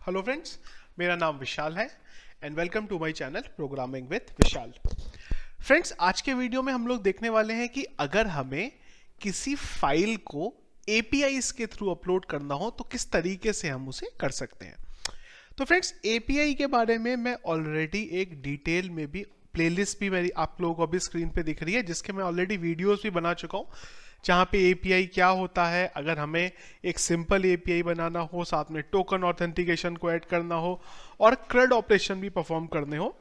Hello friends, मेरा नाम विशाल है and welcome to my channel programming with Vishal. Friends, आज के वीडियो में हम लोग देखने वाले हैं कि अगर हमें किसी फाइल को एपीआईज के थ्रू अपलोड करना हो तो किस तरीके से हम उसे कर सकते हैं। तो फ्रेंड्स, एपीआई के बारे में मैं ऑलरेडी एक डिटेल में भी प्लेलिस्ट भी मेरी आप लोगों को अभी स्क्रीन पे दिख रही है, जिसके मैं ऑलरेडी वीडियोस भी बना चुका हूँ, जहाँ पे एपीआई क्या होता है, अगर हमें एक सिंपल एपीआई बनाना हो, साथ में टोकन ऑथेंटिकेशन को ऐड करना हो और क्रड ऑपरेशन भी परफॉर्म करने हो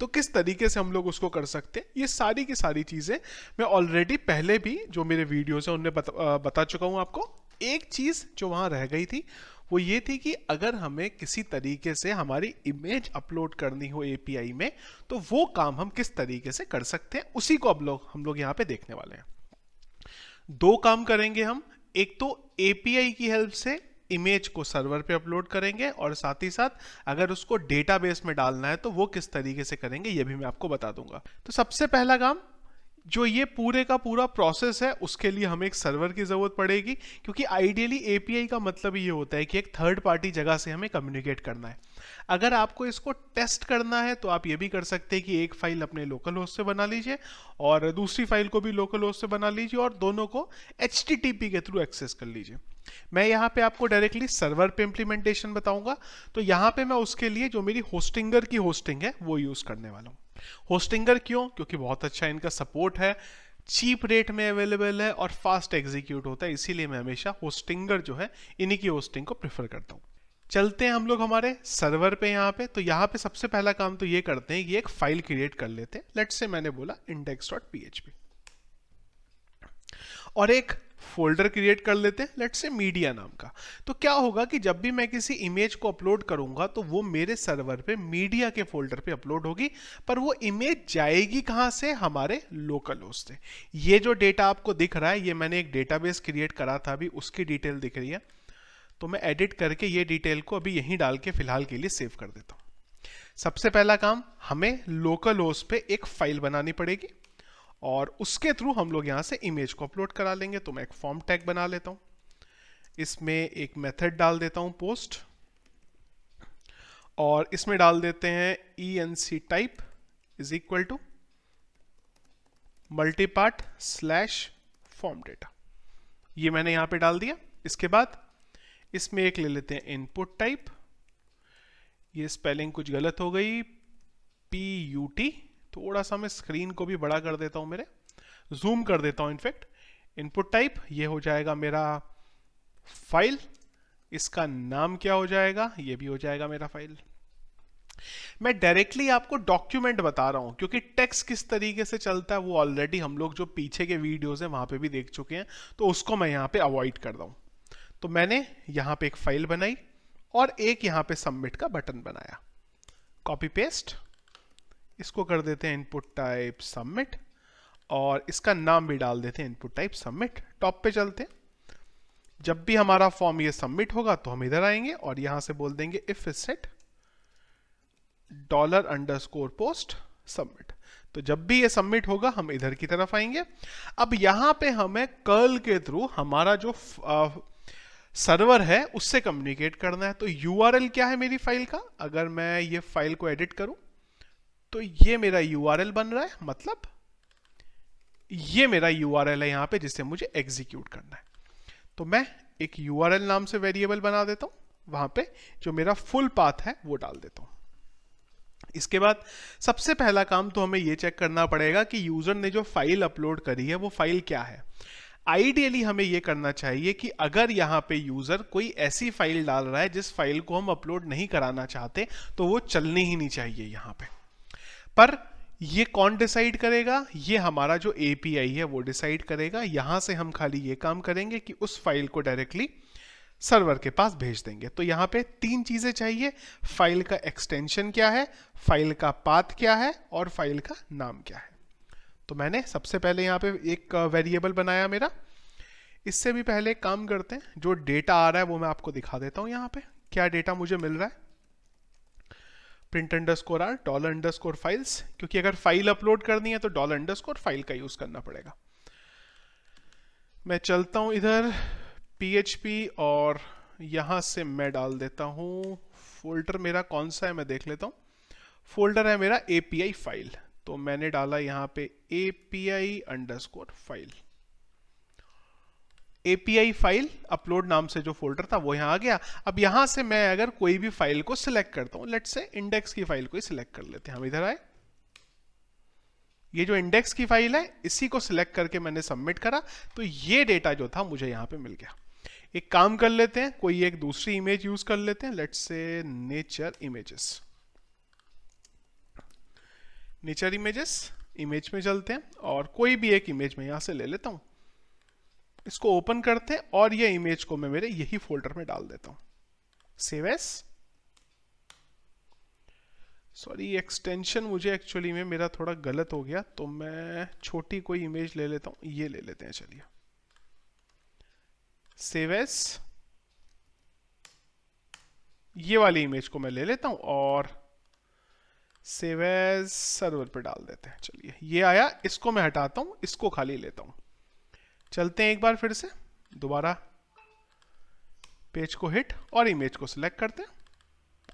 तो किस तरीके से हम लोग उसको कर सकते हैं। ये सारी की सारी चीज़ें मैं ऑलरेडी पहले भी जो मेरे वीडियोस हैं उनमें बता चुका हूँ आपको। एक चीज़ जो वहाँ रह गई थी वो ये थी कि अगर हमें किसी तरीके से हमारी इमेज अपलोड करनी हो एपीआई में तो वो काम हम किस तरीके से कर सकते हैं, उसी को अब हम लोग यहाँ पे देखने वाले हैं। दो काम करेंगे हम। एक तो एपीआई की हेल्प से इमेज को सर्वर पे अपलोड करेंगे और साथ ही साथ अगर उसको डेटाबेस में डालना है तो वो किस तरीके से करेंगे ये भी मैं आपको बता दूंगा। तो सबसे पहला काम, जो ये पूरे का पूरा प्रोसेस है, उसके लिए हमें एक सर्वर की ज़रूरत पड़ेगी, क्योंकि आइडियली एपीआई का मतलब ये होता है कि एक थर्ड पार्टी जगह से हमें कम्युनिकेट करना है। अगर आपको इसको टेस्ट करना है तो आप ये भी कर सकते हैं कि एक फाइल अपने लोकल होस्ट से बना लीजिए और दूसरी फाइल को भी लोकल होस्ट से बना लीजिए और दोनों को HTTP के थ्रू एक्सेस कर लीजिए। मैं यहाँ पे आपको डायरेक्टली सर्वर पे इम्प्लीमेंटेशन बताऊंगा, तो यहाँ पे मैं उसके लिए जो मेरी होस्टिंगर की होस्टिंग है वो यूज़ करने वाला हूँ। होस्टिंगर क्यों? क्योंकि बहुत अच्छा इनका सपोर्ट है, चीप रेट में अवेलेबल है और फास्ट एग्जीक्यूट होता है, इसीलिए मैं हमेशा होस्टिंगर जो है इन्हीं की होस्टिंग को प्रेफर करता हूँ। चलते हैं हम लोग हमारे सर्वर पे। यहाँ पे तो यहाँ पे सबसे पहला काम तो ये करते हैं कि एक फाइल क्रिएट कर लेते हैं। लेट्स से मैंने बोला index.php और एक फोल्डर क्रिएट कर लेते हैं, लेट्स से मीडिया नाम का। तो क्या होगा कि जब भी मैं किसी इमेज को अपलोड करूंगा तो वो मेरे सर्वर पे मीडिया के फोल्डर पे अपलोड होगी, पर वो इमेज जाएगी कहां से? हमारे लोकल होस्ट से। ये जो डेटा आपको दिख रहा है ये मैंने एक डेटाबेस क्रिएट करा था, अभी उसकी डिटेल दिख रही है, तो मैं एडिट करके ये डिटेल को अभी यहीं डाल के फिलहाल के लिए सेव कर देता हूं। सबसे पहला काम, हमें लोकल होस्ट पे एक फाइल बनानी पड़ेगी और उसके थ्रू हम लोग यहाँ से इमेज को अपलोड करा लेंगे। तो मैं एक फॉर्म टैग बना लेता हूँ, इसमें एक मेथड डाल देता हूँ पोस्ट और इसमें डाल देते हैं enc type is equal to multipart slash form data. ये मैंने यहाँ पे डाल दिया। इसके बाद इसमें एक ले लेते हैं इनपुट टाइप, ये स्पेलिंग कुछ गलत हो गई, PUT। थोड़ा सा मैं स्क्रीन को भी बड़ा कर देता हूँ, मेरे जूम कर देता हूँ इनफैक्ट। इनपुट टाइप ये हो जाएगा मेरा फाइल, इसका नाम क्या हो जाएगा? ये भी हो जाएगा मेरा फाइल। मैं डायरेक्टली आपको डॉक्यूमेंट बता रहा हूं क्योंकि टेक्स्ट किस तरीके से चलता है वो ऑलरेडी हम लोग जो पीछे के वीडियोस हैं वहां पे भी देख चुके हैं, तो उसको मैं यहाँ पे अवॉइड कर रहा हूं। तो मैंने यहाँ पे एक फाइल बनाई और एक यहाँ पे सबमिट का बटन बनाया, कॉपी पेस्ट, इसको कर देते हैं इनपुट टाइप सबमिट और इसका नाम भी डाल देते हैं इनपुट टाइप सबमिट। टॉप पे चलते हैं। जब भी हमारा फॉर्म ये सबमिट होगा तो हम इधर आएंगे और यहां से बोल देंगे इफ सेट $_post सबमिट। तो जब भी ये सबमिट होगा हम इधर की तरफ आएंगे। अब यहां पे हमें कर्ल के थ्रू हमारा जो सर्वर है उससे कम्युनिकेट करना है। तो यूआरएल क्या है मेरी फाइल का? अगर मैं ये फाइल को एडिट करूं तो ये मेरा यूआरएल बन रहा है, मतलब ये मेरा यूआरएल है यहाँ पे जिसे मुझे एग्जीक्यूट करना है। तो मैं एक यूआरएल नाम से वेरिएबल बना देता हूँ, वहां पे जो मेरा फुल पाथ है वो डाल देता हूँ। इसके बाद सबसे पहला काम तो हमें ये चेक करना पड़ेगा कि यूजर ने जो फाइल अपलोड करी है वो फाइल क्या है। आइडियली हमें ये करना चाहिए कि अगर यहाँ पे यूजर कोई ऐसी फाइल डाल रहा है जिस फाइल को हम अपलोड नहीं कराना चाहते तो वो चलनी ही नहीं चाहिए यहाँ पे। पर ये कौन डिसाइड करेगा? ये हमारा जो एपीआई है वो डिसाइड करेगा। यहां से हम खाली ये काम करेंगे कि उस फाइल को डायरेक्टली सर्वर के पास भेज देंगे। तो यहाँ पे तीन चीजें चाहिए, फाइल का एक्सटेंशन क्या है, फाइल का पाथ क्या है और फाइल का नाम क्या है। तो मैंने सबसे पहले यहाँ पे एक वेरिएबल बनाया मेरा। इससे भी पहले एक काम करते हैं, जो डेटा आ रहा है वो मैं आपको दिखा देता हूँ। यहाँ पे क्या डेटा मुझे मिल रहा है, print_r $_files, क्योंकि अगर फाइल अपलोड करनी है तो $_फाइल का यूज करना पड़ेगा। मैं चलता हूं इधर PHP और यहां से मैं डाल देता हूं फोल्डर मेरा कौन सा है मैं देख लेता हूँ। फोल्डर है मेरा API फाइल, तो मैंने डाला यहाँ पे API_फाइल। API फाइल अपलोड नाम से जो फोल्डर था वो यहाँ आ गया। अब यहाँ से मैं अगर कोई भी फाइल को सिलेक्ट करता हूँ, लेट्स से इंडेक्स की फाइल को ही सिलेक्ट कर लेते हैं। हम इधर आए, ये जो इंडेक्स की फाइल है इसी को सिलेक्ट करके मैंने सबमिट करा, तो ये डेटा जो था मुझे यहाँ पे मिल गया। एक काम कर लेते हैं, कोई एक दूसरी इमेज यूज कर लेते हैं, let's say nature images. Nature image में चलते हैं और कोई भी एक इमेज में यहां से ले लेता हूं, इसको ओपन करते हैं और ये इमेज को मैं मेरे यही फोल्डर में डाल देता हूं। सेव एज, सॉरी एक्सटेंशन मुझे एक्चुअली में मेरा थोड़ा गलत हो गया, तो मैं छोटी कोई इमेज ले लेता हूं, ये ले लेते हैं। चलिए सेव एज, ये वाली इमेज को मैं ले लेता हूं और सेव एज सर्वर पे डाल देते हैं। चलिए ये आया, इसको मैं हटाता हूं, इसको खाली लेता हूं। चलते हैं एक बार फिर से, दोबारा पेज को हिट और इमेज को सिलेक्ट करते हैं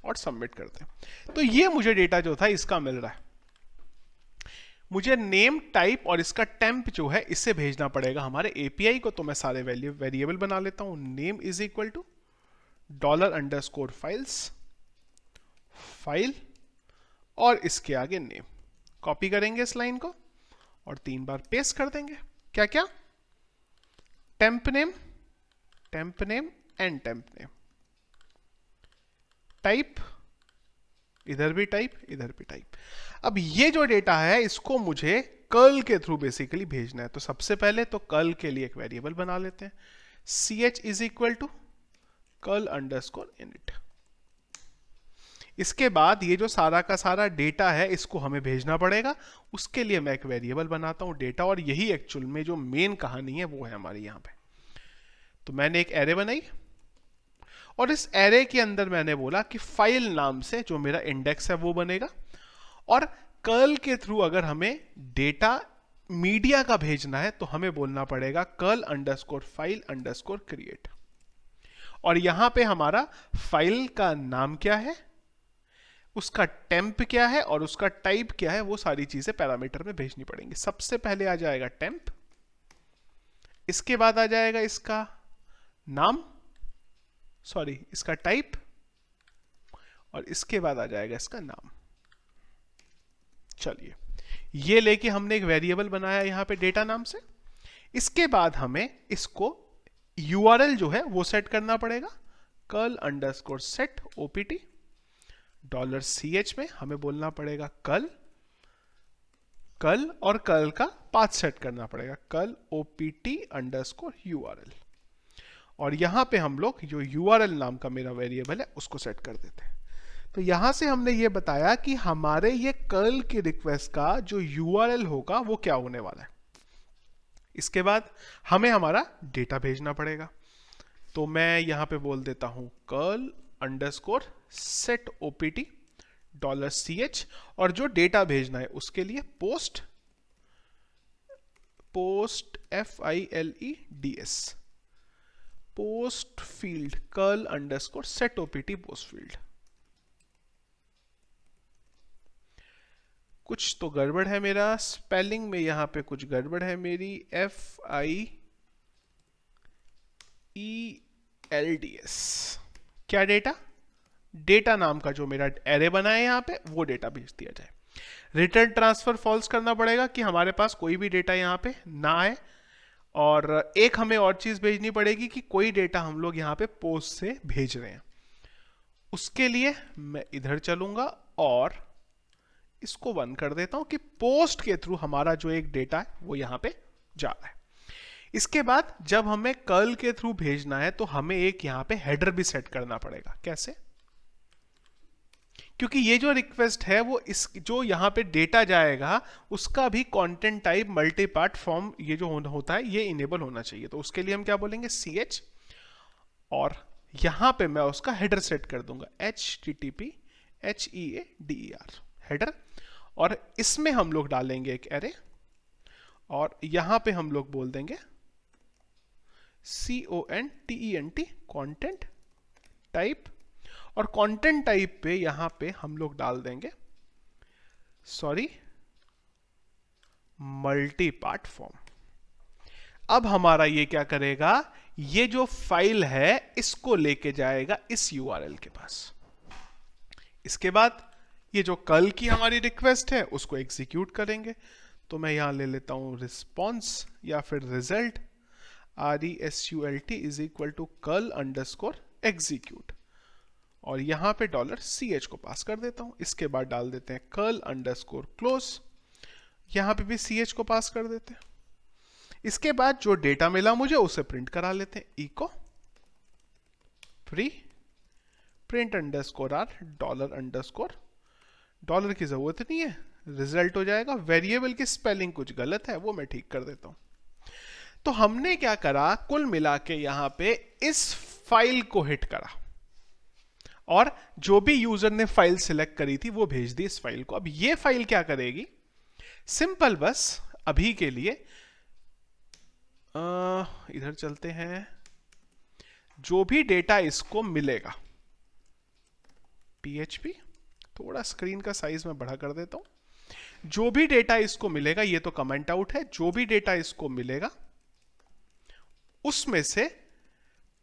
और सबमिट करते हैं। तो ये मुझे डेटा जो था इसका मिल रहा है। मुझे नेम, टाइप और इसका टेम्प जो है इससे भेजना पड़ेगा हमारे API को, तो मैं सारे वेरिएबल बना लेता हूं। Name is equal to $_files file और इसके आगे नेम। कॉपी करेंगे इस लाइन को और 3 बार पेस्ट कर देंगे। क्या क्या? Temp name and temp name. Type, इधर भी टाइप, इधर भी टाइप। अब ये जो डेटा है इसको मुझे कर्ल के थ्रू बेसिकली भेजना है, तो सबसे पहले तो कर्ल के लिए एक वेरिएबल बना लेते हैं। ch is equal to curl_init। इसके बाद ये जो सारा का सारा डेटा है इसको हमें भेजना पड़ेगा, उसके लिए मैं एक वेरिएबल बनाता हूं डेटा, और यही एक्चुअल में जो मेन कहानी है वो है हमारी यहां पे। तो मैंने एक एरे बनाई और इस एरे के अंदर मैंने बोला कि फाइल नाम से जो मेरा इंडेक्स है वो बनेगा, और कर्ल के थ्रू अगर हमें डेटा मीडिया का भेजना है तो हमें बोलना पड़ेगा curl_file_create। और यहां पे हमारा फाइल का नाम क्या है, उसका टेम्प क्या है और उसका टाइप क्या है, वो सारी चीजें पैरामीटर में भेजनी पड़ेंगी। सबसे पहले आ जाएगा टेम्प, इसके बाद आ जाएगा इसका नाम, सॉरी इसका टाइप, और इसके बाद आ जाएगा इसका नाम। चलिए ये लेके हमने एक वेरिएबल बनाया यहां पे डेटा नाम से। इसके बाद हमें इसको URL जो है वो सेट करना पड़ेगा। curl_set opt $ch में हमें बोलना पड़ेगा कल और कल का पाथ सेट करना पड़ेगा curl opt_url, और यहां पे हम लोग जो URL नाम का मेरा वेरिएबल है उसको सेट कर देते हैं। तो यहां से हमने ये बताया कि हमारे ये कर्ल की रिक्वेस्ट का जो URL होगा वो क्या होने वाला है। इसके बाद हमें हमारा डेटा भेजना पड़ेगा, तो मैं यहां पे बोल देता हूं curl_set opt $ch, और जो डेटा भेजना है उसके लिए post FILEDS post field curl_set opt post field. कुछ तो गड़बड़ है मेरा स्पेलिंग में, यहां पे कुछ गड़बड़ है मेरी। FIELDS क्या डेटा, डेटा नाम का जो मेरा एरे बना है यहां पे वो डेटा भेज दिया जाए। रिटर्न ट्रांसफर फॉल्स करना पड़ेगा कि हमारे पास कोई भी डेटा यहां पे ना आए, और एक हमें और चीज भेजनी पड़ेगी कि कोई डेटा हम लोग यहां पे पोस्ट से भेज रहे हैं। उसके लिए मैं इधर चलूंगा और इसको 1 कर देता हूं कि पोस्ट के थ्रू हमारा जो एक डेटा है वो यहां पे जा रहा है। इसके बाद जब हमें कर्ल के थ्रू भेजना है तो हमें एक यहां पे हेडर भी सेट करना पड़ेगा। कैसे? क्योंकि ये जो रिक्वेस्ट है वो इस जो यहां पे डेटा जाएगा उसका भी content type multi part form ये जो होता है ये इनेबल होना चाहिए। तो उसके लिए हम क्या बोलेंगे ch, और यहां पे मैं उसका हेडर सेट कर दूंगा HTTP HEADER हेडर, और इसमें हम लोग डालेंगे एक एरे, और यहां पे हम लोग बोल देंगे CONTENT कंटेंट टाइप, और कंटेंट टाइप पे यहां पे हम लोग डाल देंगे मल्टी पार्ट फॉर्म। अब हमारा ये क्या करेगा, ये जो फाइल है इसको लेके जाएगा इस यूआरएल के पास। इसके बाद ये जो कल की हमारी रिक्वेस्ट है उसको एग्जीक्यूट करेंगे। तो मैं यहां ले लेता हूं रिस्पॉन्स या फिर result RESULT is equal to curl underscore execute, और यहां पे $ch को पास कर देता हूं। इसके बाद डाल देते हैं कल अंडरस्कोर क्लोज, यहां पे भी ch को पास कर देते हैं। इसके बाद जो डेटा मिला मुझे उसे प्रिंट करा लेते हैं, echo free print underscore r $dollar की जरूरत नहीं है, रिजल्ट हो जाएगा। वेरिएबल की स्पेलिंग कुछ गलत है, वो मैं ठीक कर देता हूं। तो हमने क्या करा, कुल मिला के यहां पे इस फाइल को हिट करा और जो भी यूजर ने फाइल सिलेक्ट करी थी वो भेज दी इस फाइल को। अब ये फाइल क्या करेगी, सिंपल बस अभी के लिए इधर चलते हैं, जो भी डेटा इसको मिलेगा, PHP थोड़ा स्क्रीन का साइज मैं बड़ा कर देता हूं। जो भी डेटा इसको मिलेगा, ये तो कमेंट आउट है, जो भी डेटा इसको मिलेगा उसमें से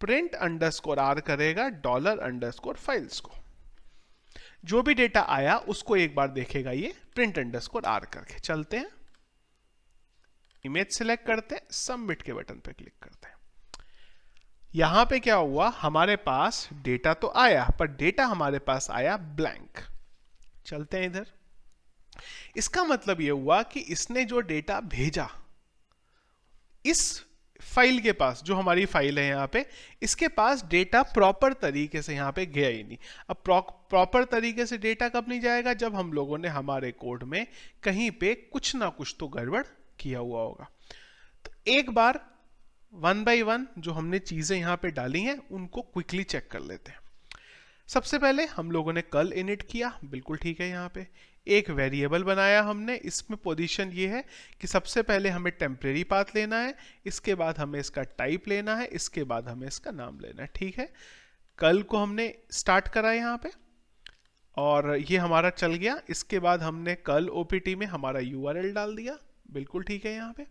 प्रिंट अंडरस्कोर आर करेगा $_फाइल्स को। जो भी डेटा आया उसको एक बार देखेगा ये प्रिंट अंडरस्कोर आर करके। चलते हैं, इमेज सिलेक्ट करते हैं, सबमिट के बटन पे क्लिक करते हैं। यहां पे क्या हुआ, हमारे पास डेटा तो आया पर डेटा हमारे पास आया ब्लैंक। चलते हैं इधर, इसका मतलब यह हुआ कि इसने जो डेटा भेजा इस फाइल के पास, जो हमारी फाइल है यहां पे, इसके पास डेटा प्रॉपर तरीके से यहां पे गया ही नहीं। अब प्रॉपर तरीके से डेटा कब नहीं जाएगा, जब हम लोगों ने हमारे कोड में कहीं पे कुछ ना कुछ तो गड़बड़ किया हुआ होगा। तो एक बार 1 by 1 जो हमने चीजें यहां पे डाली हैं उनको क्विकली चेक कर लेते हैं। सबसे पहले हम लोगों ने कल इनिट किया, बिल्कुल ठीक है। यहाँ पे एक वेरिएबल बनाया हमने, इसमें पोजीशन ये है कि सबसे पहले हमें टेम्परेरी पाथ लेना है, इसके बाद हमें इसका टाइप लेना है, इसके बाद हमें इसका नाम लेना है। ठीक है, कल को हमने स्टार्ट करा यहाँ पे और ये हमारा चल गया। इसके बाद हमने कल OPT में हमारा URL डाल दिया, बिल्कुल ठीक है। यहाँ पे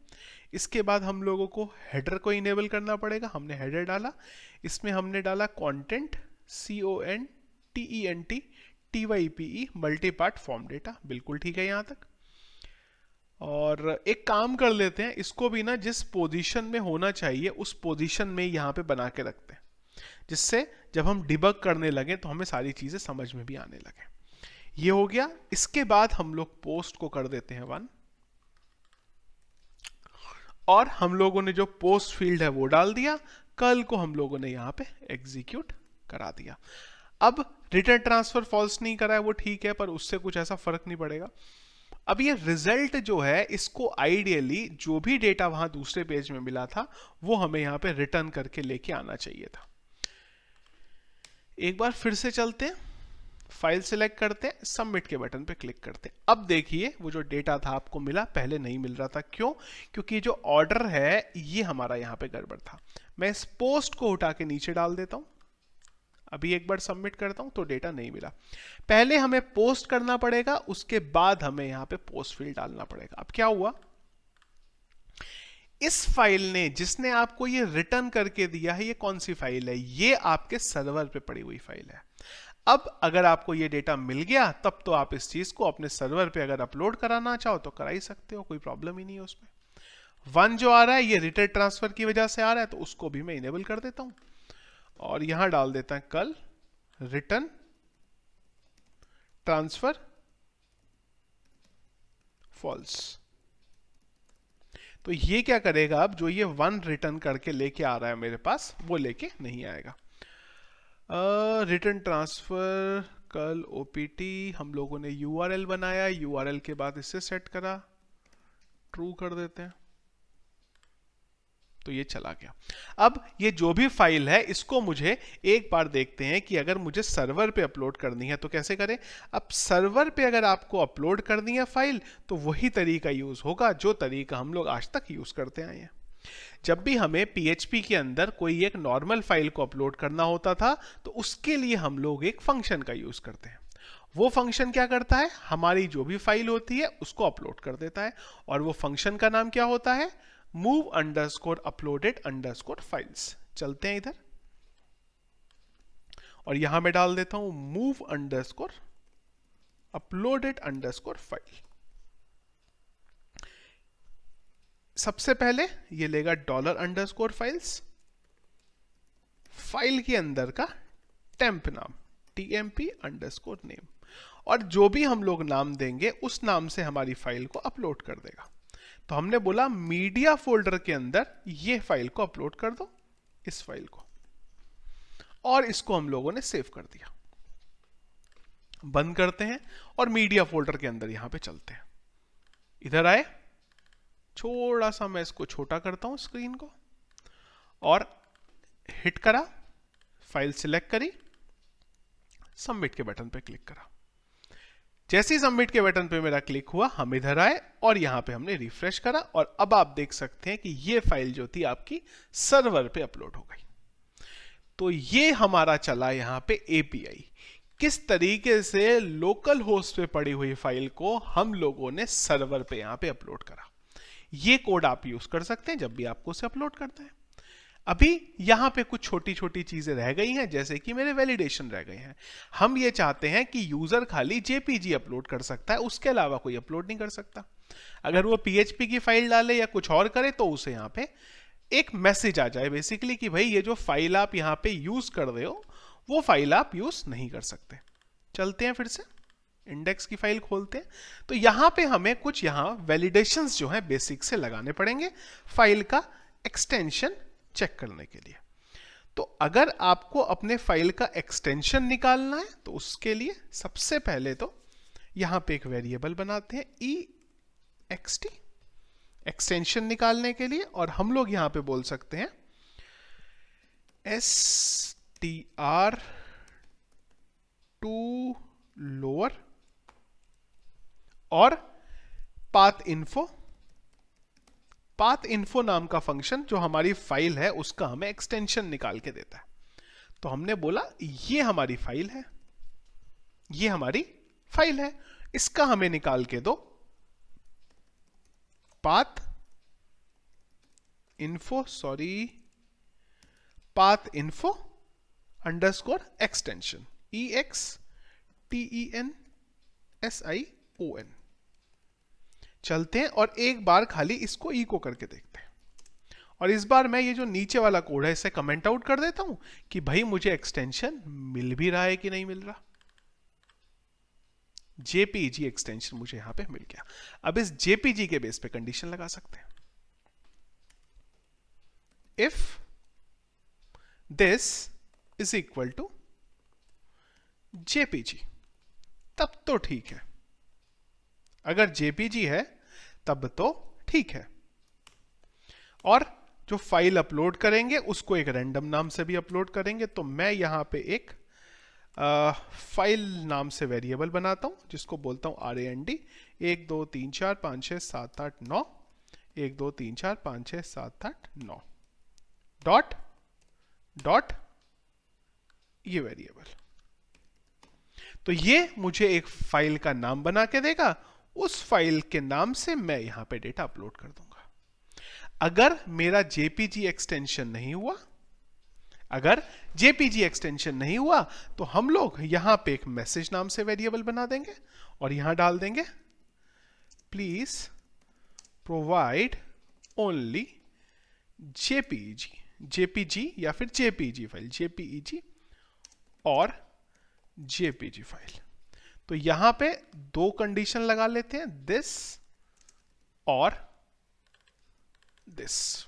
इसके बाद हम लोगों को हेडर को इनेबल करना पड़ेगा, हमने हेडर डाला, इसमें हमने डाला content CONTENT multi part form data, बिल्कुल ठीक है यहाँ तक। और एक काम कर लेते हैं, इसको भी ना जिस पोजीशन में होना चाहिए उस पोजीशन में यहाँ पे बना के रखते हैं, जिससे जब हम डिबग करने लगे तो हमें सारी चीजें समझ में भी आने लगे। ये हो गया। इसके बाद हम लोग पोस्ट को कर देते हैं 1 और हम लोगों ने जो पोस्ट फील्ड है वो डाल दिया। कल को हम लोगों ने यहाँ पे एग्जीक्यूट करा दिया। अब रिटर्न ट्रांसफर फॉल्स नहीं करा है वो ठीक है, पर उससे कुछ ऐसा फर्क नहीं पड़ेगा। अब ये रिजल्ट जो है इसको आइडियली जो भी डेटा वहां दूसरे पेज में मिला था वो हमें यहाँ पे रिटर्न करके लेके आना चाहिए था। एक बार फिर से चलते हैं, फाइल सिलेक्ट करते हैं, सबमिट के बटन पे क्लिक करते हैं। अब देखिए वो जो डेटा था आपको मिला, पहले नहीं मिल रहा था। क्यों? क्योंकि जो ऑर्डर है ये हमारा यहाँ पे गड़बड़ था। मैं इस पोस्ट को उठा के नीचे डाल देता हूं, अभी एक बार सबमिट करता हूं तो डेटा नहीं मिला। पहले हमें पोस्ट करना पड़ेगा, उसके बाद हमें यहाँ पे पोस्ट फील्ड डालना पड़ेगा। अब क्या हुआ, इस फाइल ने जिसने आपको ये रिटर्न करके दिया है, ये कौन सी फाइल है? ये आपके सर्वर पे पड़ी हुई फाइल है। अब अगर आपको ये डेटा मिल गया तब तो आप इस चीज को अपने सर्वर पे अगर अपलोड कराना चाहो तो करा ही सकते हो, कोई प्रॉब्लम ही नहीं है उसमें। 1 जो आ रहा है ये रिटर्न ट्रांसफर की वजह से आ रहा है, तो उसको भी मैं इनेबल कर देता हूं और यहां डाल देता है कल रिटर्न ट्रांसफर फॉल्स। तो ये क्या करेगा, अब जो ये 1 रिटर्न करके लेके आ रहा है मेरे पास वो लेके नहीं आएगा। रिटर्न ट्रांसफर कल OPT हम लोगों ने URL बनाया, URL के बाद इसे सेट करा, ट्रू कर देते हैं तो ये चला गया। अब ये जो भी फाइल है इसको मुझे एक बार देखते हैं कि अगर मुझे सर्वर पे अपलोड करनी है तो कैसे करें। अब सर्वर पे अगर आपको अपलोड करनी है फाइल तो वही तरीका यूज होगा जो तरीका हम लोग आज तक यूज करते आए हैं। जब भी हमें PHP के अंदर कोई एक नॉर्मल फाइल को अपलोड करना होता था तो उसके लिए हम लोग एक फंक्शन का यूज करते हैं। वो फंक्शन क्या करता है, हमारी जो भी फाइल होती है उसको अपलोड कर देता है, और वो फंक्शन का नाम क्या होता है, move underscore uploaded underscore files. चलते हैं इधर, और यहां मैं डाल देता हूं move underscore uploaded underscore file. सबसे पहले ये लेगा डॉलर अंडरस्कोर फाइल्स, फाइल के अंदर का टेम्प नाम TMP अंडरस्कोर नेम, और जो भी हम लोग नाम देंगे उस नाम से हमारी फाइल को अपलोड कर देगा। तो हमने बोला मीडिया फोल्डर के अंदर ये फाइल को अपलोड कर दो, इस फाइल को, और इसको हम लोगों ने सेव कर दिया। बंद करते हैं और मीडिया फोल्डर के अंदर यहां पे चलते हैं। इधर आए, थोड़ा सा मैं इसको छोटा करता हूं स्क्रीन को, और हिट करा, फाइल सिलेक्ट करी, सबमिट के बटन पे क्लिक करा। जैसे ही सबमिट के बटन पे मेरा क्लिक हुआ, हम इधर आए और यहां पे हमने रिफ्रेश करा, और अब आप देख सकते हैं कि ये फाइल जो थी आपकी सर्वर पे अपलोड हो गई। तो ये हमारा चला यहां पे API, किस तरीके से लोकल होस्ट पे पड़ी हुई फाइल को हम लोगों ने सर्वर पे यहां पे अपलोड करा। ये कोड आप यूज कर सकते हैं जब भी आपको उसे अपलोड करना है। अभी यहां पे कुछ छोटी छोटी चीजें रह गई हैं, जैसे कि मेरे वैलिडेशन रह गए हैं। हम ये चाहते हैं कि यूजर खाली JPG अपलोड कर सकता है, उसके अलावा कोई अपलोड नहीं कर सकता। अगर वो PHP की फाइल डाले या कुछ और करे तो उसे यहां पे एक मैसेज आ जाए बेसिकली कि भाई ये जो फाइल आप यहां पे यूज कर रहे हो वो फाइल आप यूज नहीं कर सकते। चलते हैं फिर से इंडेक्स की फाइल खोलते हैं। तो यहां पे हमें कुछ यहां वैलिडेशंस जो है बेसिक से लगाने पड़ेंगे फाइल का एक्सटेंशन चेक करने के लिए। तो अगर आपको अपने फाइल का एक्सटेंशन निकालना है तो उसके लिए सबसे पहले तो यहां पे एक वेरिएबल बनाते हैं ext एक्सटेंशन निकालने के लिए, और हम लोग यहां पे बोल सकते हैं str to lower और path info नाम का फंक्शन जो हमारी फाइल है उसका हमें एक्सटेंशन निकाल के देता है। तो हमने बोला ये हमारी फाइल है, ये हमारी फाइल है, इसका हमें निकाल के दो path info underscore extension EXTENSION। चलते हैं और एक बार खाली इसको इको करके देखते हैं, और इस बार मैं ये जो नीचे वाला कोड है इसे कमेंट आउट कर देता हूं कि भाई मुझे एक्सटेंशन मिल भी रहा है कि नहीं मिल रहा। JPG एक्सटेंशन मुझे यहां पे मिल गया। अब इस JPG के बेस पे कंडीशन लगा सकते हैं, if this is equal to JPG, तब तो ठीक है। अगर JPG है तब तो ठीक है। और जो फाइल अपलोड करेंगे उसको एक रैंडम नाम से भी अपलोड करेंगे। तो मैं यहां पे एक फाइल नाम से वेरिएबल बनाता हूं जिसको बोलता हूं RAND 1 2 3 4 5 6 7 8 9 1 2 3 4 5 6 7 8 9 डॉट डॉट ये वेरिएबल। तो ये मुझे एक फाइल का नाम बना के देगा, उस फाइल के नाम से मैं यहां पे डेटा अपलोड कर दूंगा। अगर मेरा JPG एक्सटेंशन नहीं हुआ, अगर JPG एक्सटेंशन नहीं हुआ तो हम लोग यहां पे एक मैसेज नाम से वेरिएबल बना देंगे और यहां डाल देंगे प्लीज प्रोवाइड ओनली JPG या फिर JPG फाइल, JPEG और JPG फाइल। तो यहां पे दो कंडीशन लगा लेते हैं, दिस और दिस।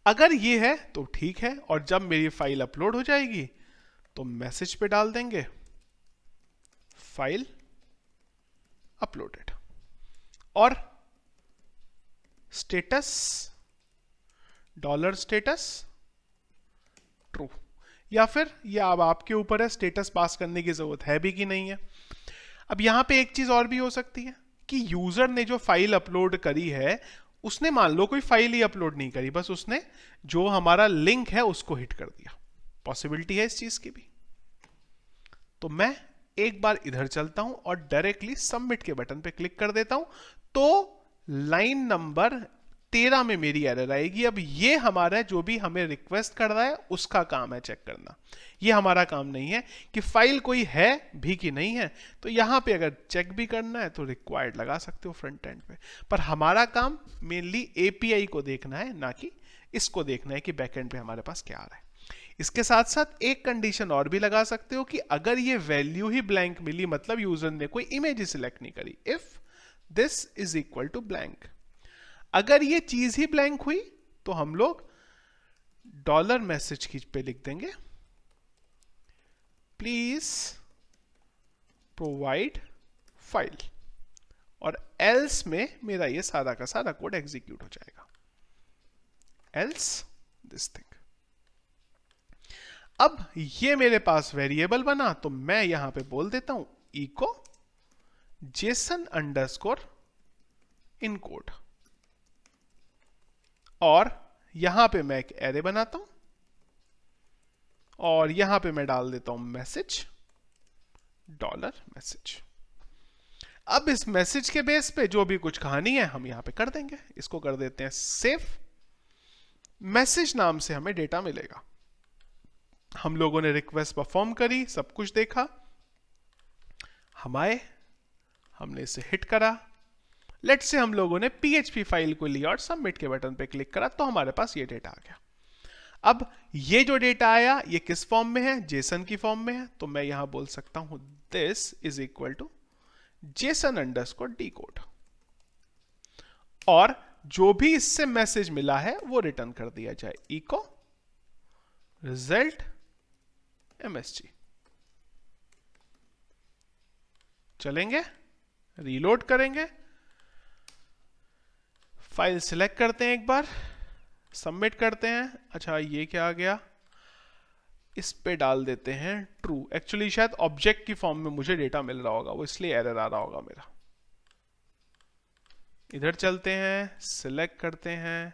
अगर ये है तो ठीक है, और जब मेरी फाइल अपलोड हो जाएगी तो मैसेज पे डाल देंगे फाइल अपलोडेड और स्टेटस $स्टेटस ट्रू, या फिर ये अब आपके ऊपर है स्टेटस पास करने की जरूरत है भी कि नहीं है। अब यहां पे एक चीज और भी हो सकती है कि यूजर ने जो फाइल अपलोड करी है उसने मान लो कोई फाइल ही अपलोड नहीं करी, बस उसने जो हमारा लिंक है उसको हिट कर दिया। पॉसिबिलिटी है इस चीज की भी। तो मैं एक बार इधर चलता हूं और डायरेक्टली सबमिट के बटन पे क्लिक कर देता हूं, तो लाइन नंबर 13 में मेरी एरर आएगी। अब ये हमारा जो भी हमें रिक्वेस्ट कर रहा है उसका काम है चेक करना, ये हमारा काम नहीं है कि फाइल कोई है भी कि नहीं है। तो यहां पे अगर चेक भी करना है तो रिक्वायर्ड लगा सकते हो फ्रंट एंड पे, पर हमारा काम मेनली एपीआई को देखना है, ना कि इसको देखना है कि बैक एंड पे हमारे पास क्या आ रहा है। इसके साथ साथ एक कंडीशन और भी लगा सकते हो कि अगर ये वैल्यू ही ब्लैंक मिली, मतलब यूजर ने कोई इमेज ही सिलेक्ट नहीं करी, if this is equal to blank, अगर ये चीज ही ब्लैंक हुई तो हम लोग डॉलर मैसेज की पे लिख देंगे प्लीज प्रोवाइड फाइल, और एल्स में मेरा ये सारा का सारा कोड एग्जीक्यूट हो जाएगा, एल्स दिस थिंग। अब ये मेरे पास वेरिएबल बना, तो मैं यहां पे बोल देता हूं इको जेसन अंडरस्कोर इनकोड, और यहां पे मैं एक एरे बनाता हूं और यहां पे मैं डाल देता हूं मैसेज डॉलर मैसेज। अब इस मैसेज के बेस पे जो भी कुछ कहानी है हम यहां पे कर देंगे, इसको कर देते हैं सेव। मैसेज नाम से हमें डेटा मिलेगा, हम लोगों ने रिक्वेस्ट परफॉर्म करी, सब कुछ देखा, हम आए, हमने इसे हिट करा, लेट्स से हम लोगों ने पीएचपी फाइल को लिया और सबमिट के बटन पे क्लिक करा, तो हमारे पास ये डेटा आ गया। अब ये जो डेटा आया ये किस फॉर्म में है, जेसन की फॉर्म में है, तो मैं यहां बोल सकता हूं this is equal to JSON underscore decode, और जो भी इससे मैसेज मिला है वो रिटर्न कर दिया जाए, इको रिजल्ट एमएसजी। चलेंगे, रीलोड करेंगे, फाइल सिलेक्ट करते हैं, एक बार सबमिट करते हैं। अच्छा ये क्या आ गया, इस पे डाल देते हैं ट्रू। एक्चुअली शायद ऑब्जेक्ट की फॉर्म में मुझे डेटा मिल रहा होगा, वो इसलिए एरर आ रहा होगा मेरा। इधर चलते हैं, सिलेक्ट करते हैं,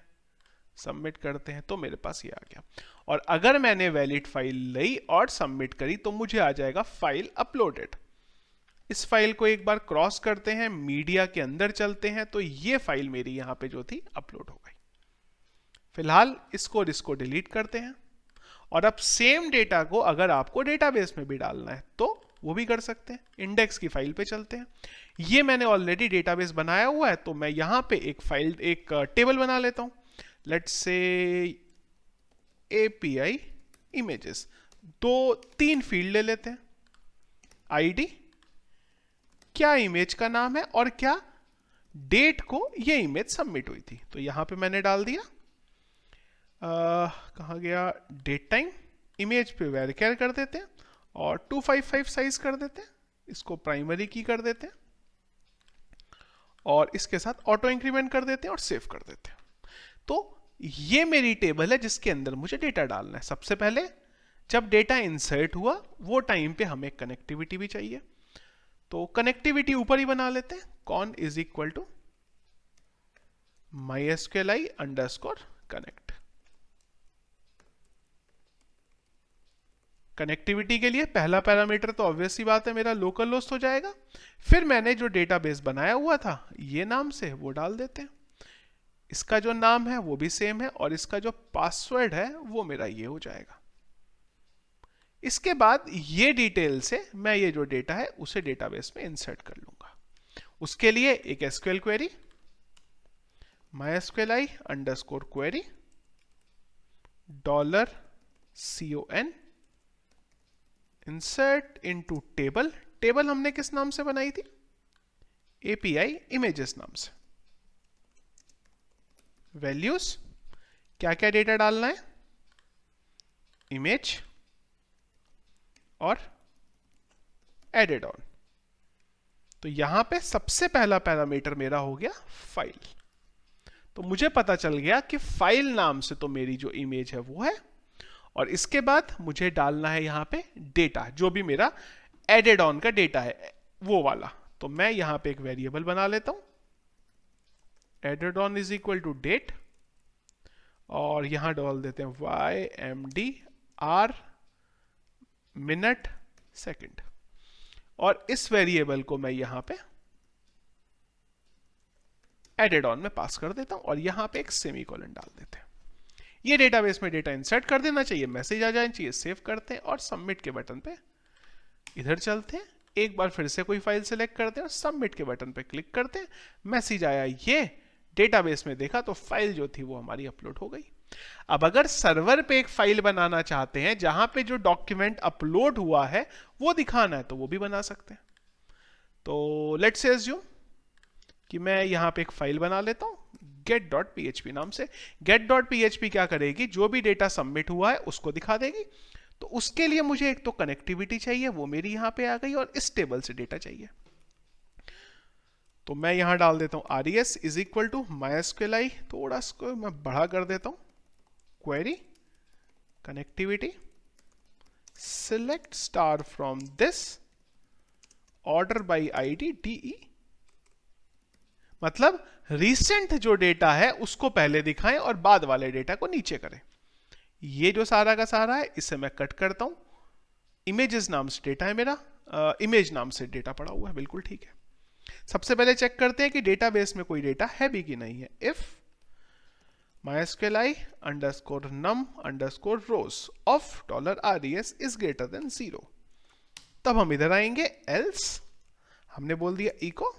सबमिट करते हैं, तो मेरे पास ये आ गया। और अगर मैंने वैलिड फाइल ली और सबमिट करी तो मुझे आ जाएगा फाइल अपलोडेड। इस फाइल को एक बार क्रॉस करते हैं, मीडिया के अंदर चलते हैं, तो ये फाइल मेरी यहां पे जो थी अपलोड हो गई। फिलहाल इसको और इसको डिलीट करते हैं, और अब सेम डेटा को अगर आपको डेटाबेस में भी डालना है तो वो भी कर सकते हैं। इंडेक्स की फाइल पे चलते हैं, ये मैंने ऑलरेडी डेटाबेस बनाया हुआ है, तो मैं यहां पे एक टेबल बना लेता हूं। Let's say API images, 2-3 field ले लेते हैं, आईडी, क्या इमेज का नाम है, और क्या डेट को ये इमेज सबमिट हुई थी, तो यहां पे मैंने डाल दिया। कहां गया, डेट टाइम, इमेज पे वेरिकेयर कर देते हैं और 255 साइज कर देते हैं, इसको प्राइमरी की कर देते हैं और इसके साथ ऑटो इंक्रीमेंट कर देते हैं और सेव कर देते हैं। तो ये मेरी टेबल है जिसके अंदर मुझे डेटा डालना है। सबसे पहले जब डेटा इंसर्ट हुआ वो टाइम पे हमें कनेक्टिविटी भी चाहिए, तो कनेक्टिविटी ऊपर ही बना लेते हैं, con is equal to MySQLi underscore connect. Connectivity के लिए पहला पैरामीटर तो ऑब्वियस सी बात है मेरा लोकल होस्ट हो जाएगा, फिर मैंने जो डेटाबेस बनाया हुआ था ये नाम से वो डाल देते हैं, इसका जो नाम है वो भी सेम है और इसका जो पासवर्ड है वो मेरा ये हो जाएगा। इसके बाद ये डिटेल से मैं ये जो डेटा है उसे डेटाबेस में इंसर्ट कर लूंगा। उसके लिए एक SQL query, MySQLi underscore query $con insert into table. Table हमने किस नाम से बनाई थी, एपीआई इमेजेस नाम से। वैल्यूज, क्या क्या डेटा डालना है, इमेज और एडेड ऑन। तो यहां पे सबसे पहला पैरामीटर मेरा हो गया फाइल, तो मुझे पता चल गया कि फाइल नाम से तो मेरी जो इमेज है वो है, और इसके बाद मुझे डालना है यहां पे डेटा, जो भी मेरा एडेड ऑन का डेटा है वो वाला। तो मैं यहां पे एक वेरिएबल बना लेता हूं, added on is equal to date, और यहां डाल देते हैं YMDR मिनट सेकंड, और इस वेरिएबल को मैं यहां पे एडेड ऑन में पास कर देता हूं, और यहां पे एक सेमीकोलन डाल देते हैं। ये डेटाबेस में डेटा इंसर्ट कर देना चाहिए, मैसेज आ जाना चाहिए, सेव करते हैं और सबमिट के बटन पे इधर चलते हैं, एक बार फिर से कोई फाइल सेलेक्ट करते हैं और सबमिट के बटन पे क्लिक करते हैं, मैसेज आया, ये डेटाबेस में देखा तो फाइल जो थी वो हमारी अपलोड हो गई। अब अगर सर्वर पे एक फाइल बनाना चाहते हैं जहां पे जो डॉक्यूमेंट अपलोड हुआ है वो दिखाना है, तो वो भी बना सकते हैं। तो लेट्स से अज्यूम कि मैं यहां पे एक फाइल बना लेता हूं get.php नाम से। get.php क्या करेगी, जो भी डेटा सबमिट हुआ है उसको दिखा देगी। तो उसके लिए मुझे एक तो कनेक्टिविटी चाहिए, वो मेरी यहां पे आ गई, और इस टेबल से डेटा चाहिए। तो मैं यहां डाल देता हूं res is equal to MySQLi, थोड़ा इसको मैं बड़ा कर देता हूं, query connectivity select star from this order by ID DE, मतलब रिसेंट जो डेटा है उसको पहले दिखाएं और बाद वाले डेटा को नीचे करें। ये जो सारा का सारा है इसे मैं कट करता हूं, इमेजेस नाम से डेटा है मेरा, इमेज नाम से डेटा पड़ा हुआ है, बिल्कुल ठीक है। सबसे पहले चेक करते हैं कि डेटाबेस में कोई डेटा है भी कि नहीं है। If MySQLi underscore num underscore rows of $res is greater than 0, तब हम इधर आएंगे, एल्स हमने बोल दिया इको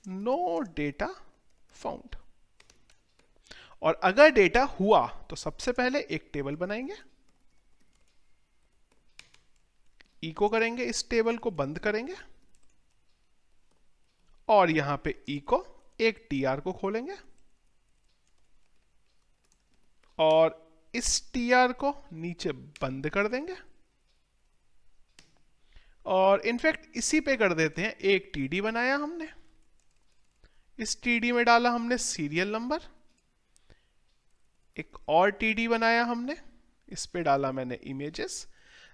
नो डेटा फाउंड, और अगर डेटा हुआ तो सबसे पहले एक टेबल बनाएंगे, इको करेंगे, इस टेबल को बंद करेंगे, और यहां पे इको एक tr को खोलेंगे, और इस tr को नीचे बंद कर देंगे, और इनफैक्ट इसी पे कर देते हैं एक td बनाया हमने, इस td में डाला हमने सीरियल नंबर, एक और td बनाया हमने, इस पे डाला मैंने इमेजेस।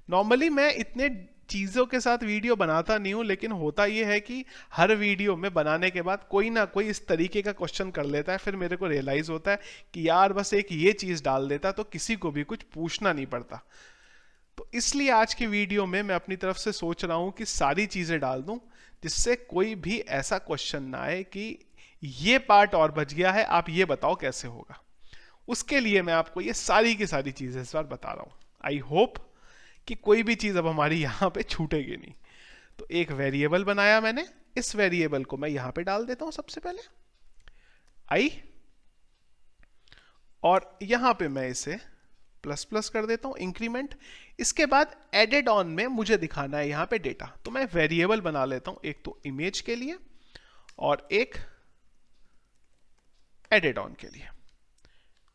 नॉर्मली मैं इतने चीज़ों के साथ वीडियो बनाता नहीं हूं, लेकिन होता यह है कि हर वीडियो में बनाने के बाद कोई ना कोई इस तरीके का क्वेश्चन कर लेता है, फिर मेरे को रियलाइज होता है कि यार बस एक ये चीज़ डाल देता तो किसी को भी कुछ पूछना नहीं पड़ता। तो इसलिए आज की वीडियो में मैं अपनी तरफ से सोच रहा हूं कि सारी चीज़ें डाल दूं, जिससे कोई भी ऐसा क्वेश्चन ना आए कि ये पार्ट और बच गया है, आप ये बताओ कैसे होगा। उसके लिए मैं आपको ये सारी की सारी चीज़ें इस बार बता रहा हूँ। आई होप कि कोई भी चीज़ अब हमारी यहाँ पे छूटेगी नहीं। तो एक वेरिएबल बनाया मैंने, इस वेरिएबल को मैं यहाँ पे डाल देता हूँ सबसे पहले आई, और यहाँ पे मैं इसे प्लस प्लस कर देता हूँ इंक्रीमेंट। इसके बाद एडेड ऑन में मुझे दिखाना है यहाँ पे डेटा, तो मैं वेरिएबल बना लेता हूँ, एक तो इमेज के लिए और एक एडेड ऑन के लिए।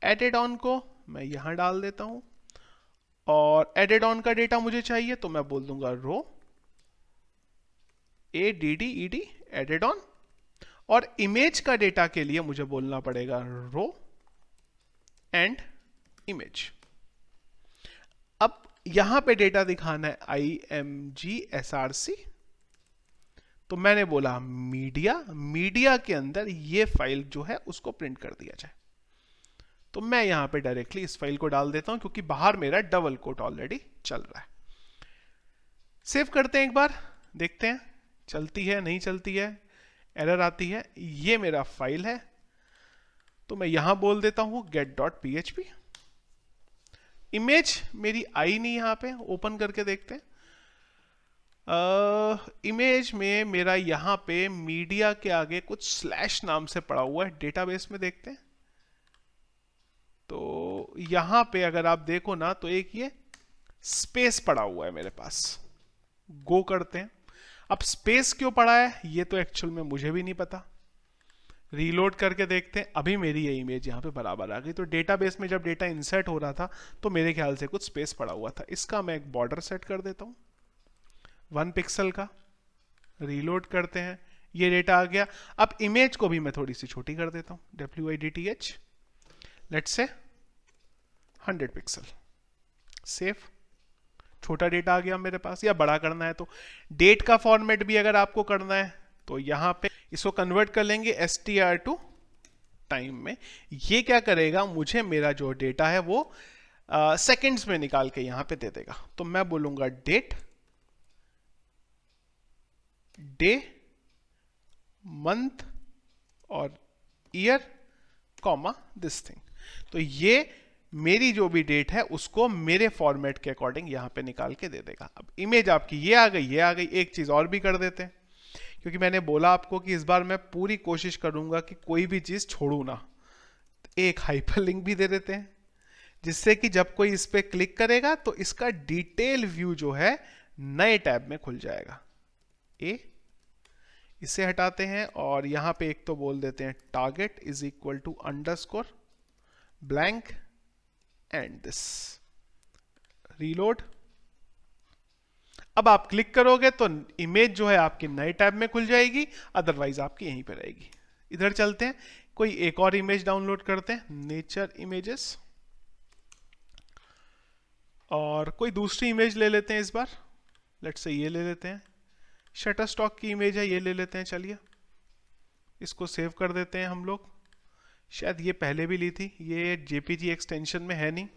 एडेड ऑन को मैं यहां डाल देता हूं, और एडेड ऑन का डेटा मुझे चाहिए तो मैं बोल दूंगा रो ADDED एडेड ऑन, और इमेज का डेटा के लिए मुझे बोलना पड़ेगा रो एंड इमेज। अब यहां पे डेटा दिखाना है IMGSRC, तो मैंने बोला मीडिया के अंदर ये फाइल जो है उसको प्रिंट कर दिया जाए। तो मैं यहां पे डायरेक्टली इस फाइल को डाल देता हूं, क्योंकि बाहर मेरा डबल कोट ऑलरेडी चल रहा है। सेव करते हैं, एक बार देखते हैं चलती है नहीं चलती है, एरर आती है। ये मेरा फाइल है, तो मैं यहां बोल देता हूं get.php। इमेज मेरी आई नहीं, यहां पे ओपन करके देखते हैं। इमेज में मेरा यहां पे मीडिया के आगे कुछ स्लैश नाम से पड़ा हुआ है, डेटाबेस में देखते हैं। तो यहां पे अगर आप देखो ना तो एक ये स्पेस पड़ा हुआ है मेरे पास, गो करते हैं। अब स्पेस क्यों पड़ा है ये तो एक्चुअल में मुझे भी नहीं पता, रीलोड करके देखते हैं। अभी मेरी ये इमेज यहाँ पे बराबर आ गई। तो डेटाबेस में जब डेटा इंसर्ट हो रहा था तो मेरे ख्याल से कुछ स्पेस पड़ा हुआ था। इसका मैं एक बॉर्डर सेट कर देता हूँ 1 पिक्सल का, रीलोड करते हैं, ये डेटा आ गया। अब इमेज को भी मैं थोड़ी सी छोटी कर देता हूँ WIDTH, let's say 100 pixel. Save, छोटा डेटा आ गया मेरे पास, या बड़ा करना है तो डेट का फॉर्मेट भी अगर आपको करना है तो यहाँ पे इसको कन्वर्ट कर लेंगे str to टाइम में ये क्या करेगा, मुझे मेरा जो डेटा है वो सेकंड्स में निकाल के यहां पे दे देगा। तो मैं बोलूंगा डेट, डे, मंथ और ईयर, कॉमा दिस थिंग। तो ये मेरी जो भी डेट है उसको मेरे फॉर्मेट के अकॉर्डिंग यहां पे निकाल के दे देगा। अब इमेज आपकी ये आ गई, ये आ गई। एक चीज और भी कर देते हैं, क्योंकि मैंने बोला आपको कि इस बार मैं पूरी कोशिश करूंगा कि कोई भी चीज छोड़ू ना। एक हाइपरलिंक भी दे देते हैं, जिससे कि जब कोई इस पे क्लिक करेगा तो इसका डिटेल व्यू जो है नए टैब में खुल जाएगा। इसे हटाते हैं और यहां पे एक तो बोल देते हैं target is equal to underscore blank and this, reload. अब आप क्लिक करोगे तो इमेज जो है आपकी नए टैब में खुल जाएगी, अदरवाइज आपकी यहीं पे रहेगी। इधर चलते हैं, कोई एक और इमेज डाउनलोड करते हैं, नेचर इमेजेस, और कोई दूसरी इमेज ले लेते हैं इस बार। लेट्स से ये ले लेते हैं, शटरस्टॉक की इमेज है, ये ले लेते हैं। चलिए इसको सेव कर देते हैं हम लोग। शायद ये पहले भी ली थी, ये जेपीजी एक्सटेंशन में है नहीं,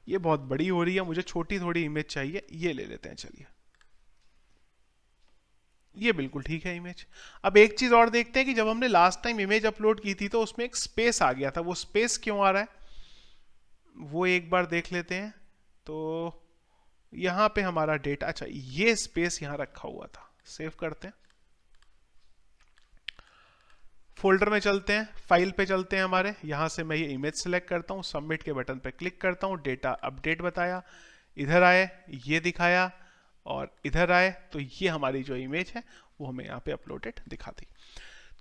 ये बहुत बड़ी हो रही है, मुझे छोटी थोड़ी इमेज चाहिए, ये ले लेते हैं। चलिए ये बिल्कुल ठीक है इमेज। अब एक चीज और देखते हैं कि जब हमने लास्ट टाइम इमेज अपलोड की थी तो उसमें एक स्पेस आ गया था, वो स्पेस क्यों आ रहा है वो एक बार देख लेते हैं। तो यहां पे हमारा डेटा, अच्छा ये स्पेस यहां रखा हुआ था, सेव करते हैं। फोल्डर में चलते हैं, फाइल पे चलते हैं हमारे, यहां से मैं ये इमेज सेलेक्ट करता हूं, सबमिट के बटन पे क्लिक करता हूं, डेटा अपडेट बताया, इधर आए ये दिखाया, और इधर आए तो ये हमारी जो इमेज है वो हमें यहाँ पे अपलोडेड दिखाती।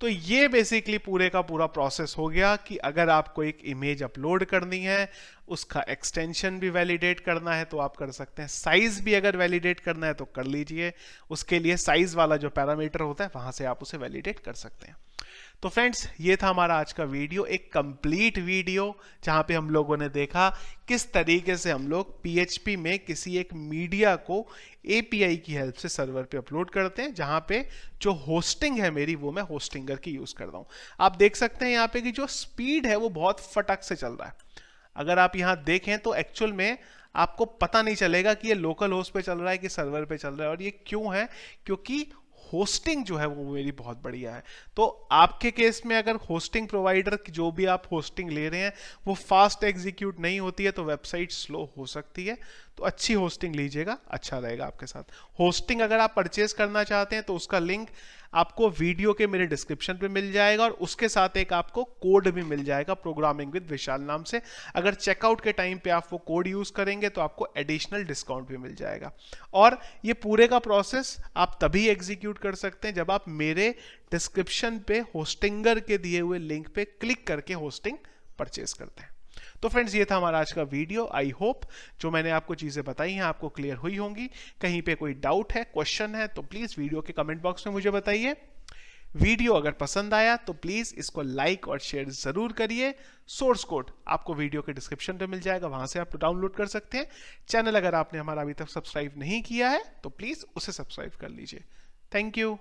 तो ये बेसिकली पूरे का पूरा प्रोसेस हो गया कि अगर आपको एक इमेज अपलोड करनी है, उसका एक्सटेंशन भी वैलिडेट करना है तो आप कर सकते हैं, साइज भी अगर वैलिडेट करना है तो कर लीजिए। उसके लिए साइज वाला जो पैरामीटर होता है वहां से आप उसे वैलिडेट कर सकते हैं। तो फ्रेंड्स ये था हमारा आज का वीडियो, एक कंप्लीट वीडियो जहां पे हम लोगों ने देखा किस तरीके से हम लोग PHP में किसी एक मीडिया को API की हेल्प से सर्वर पे अपलोड करते हैं, जहां पे जो होस्टिंग है मेरी वो मैं होस्टिंगर की यूज कर रहा हूं। आप देख सकते हैं यहाँ पे कि जो स्पीड है वो बहुत फटक से चल रहा है। अगर आप यहाँ देखें तो एक्चुअल में आपको पता नहीं चलेगा कि ये लोकल होस्ट पे चल रहा है कि सर्वर पे चल रहा है, और ये क्यों है, क्योंकि होस्टिंग जो है वो मेरी बहुत बढ़िया है। तो आपके केस में अगर होस्टिंग प्रोवाइडर जो भी आप होस्टिंग ले रहे हैं वो फास्ट एग्जीक्यूट नहीं होती है तो वेबसाइट स्लो हो सकती है, तो अच्छी होस्टिंग लीजिएगा, अच्छा रहेगा आपके साथ। होस्टिंग अगर आप परचेज करना चाहते हैं तो उसका लिंक आपको वीडियो के मेरे डिस्क्रिप्शन पे मिल जाएगा, और उसके साथ एक आपको कोड भी मिल जाएगा प्रोग्रामिंग विद विशाल नाम से। अगर चेकआउट के टाइम पे आप वो कोड यूज करेंगे तो आपको एडिशनल डिस्काउंट भी मिल जाएगा। और ये पूरे का प्रोसेस आप तभी एग्जीक्यूट कर सकते हैं जब आप मेरे डिस्क्रिप्शन पे होस्टिंगर के दिए हुए लिंक पे क्लिक करके होस्टिंग परचेज करते हैं। तो फ्रेंड्स ये था हमारा आज का वीडियो। आई होप जो मैंने आपको चीजें बताई हैं आपको क्लियर हुई होंगी। कहीं पे कोई डाउट है, क्वेश्चन है तो प्लीज वीडियो के कमेंट बॉक्स में मुझे बताइए। वीडियो अगर पसंद आया तो प्लीज इसको लाइक और शेयर जरूर करिए। सोर्स कोड आपको वीडियो के डिस्क्रिप्शन पे मिल जाएगा, वहां से आप डाउनलोड कर सकते हैं। चैनल अगर आपने हमारा अभी तक सब्सक्राइब नहीं किया है तो प्लीज उसे सब्सक्राइब कर लीजिए। Thank you.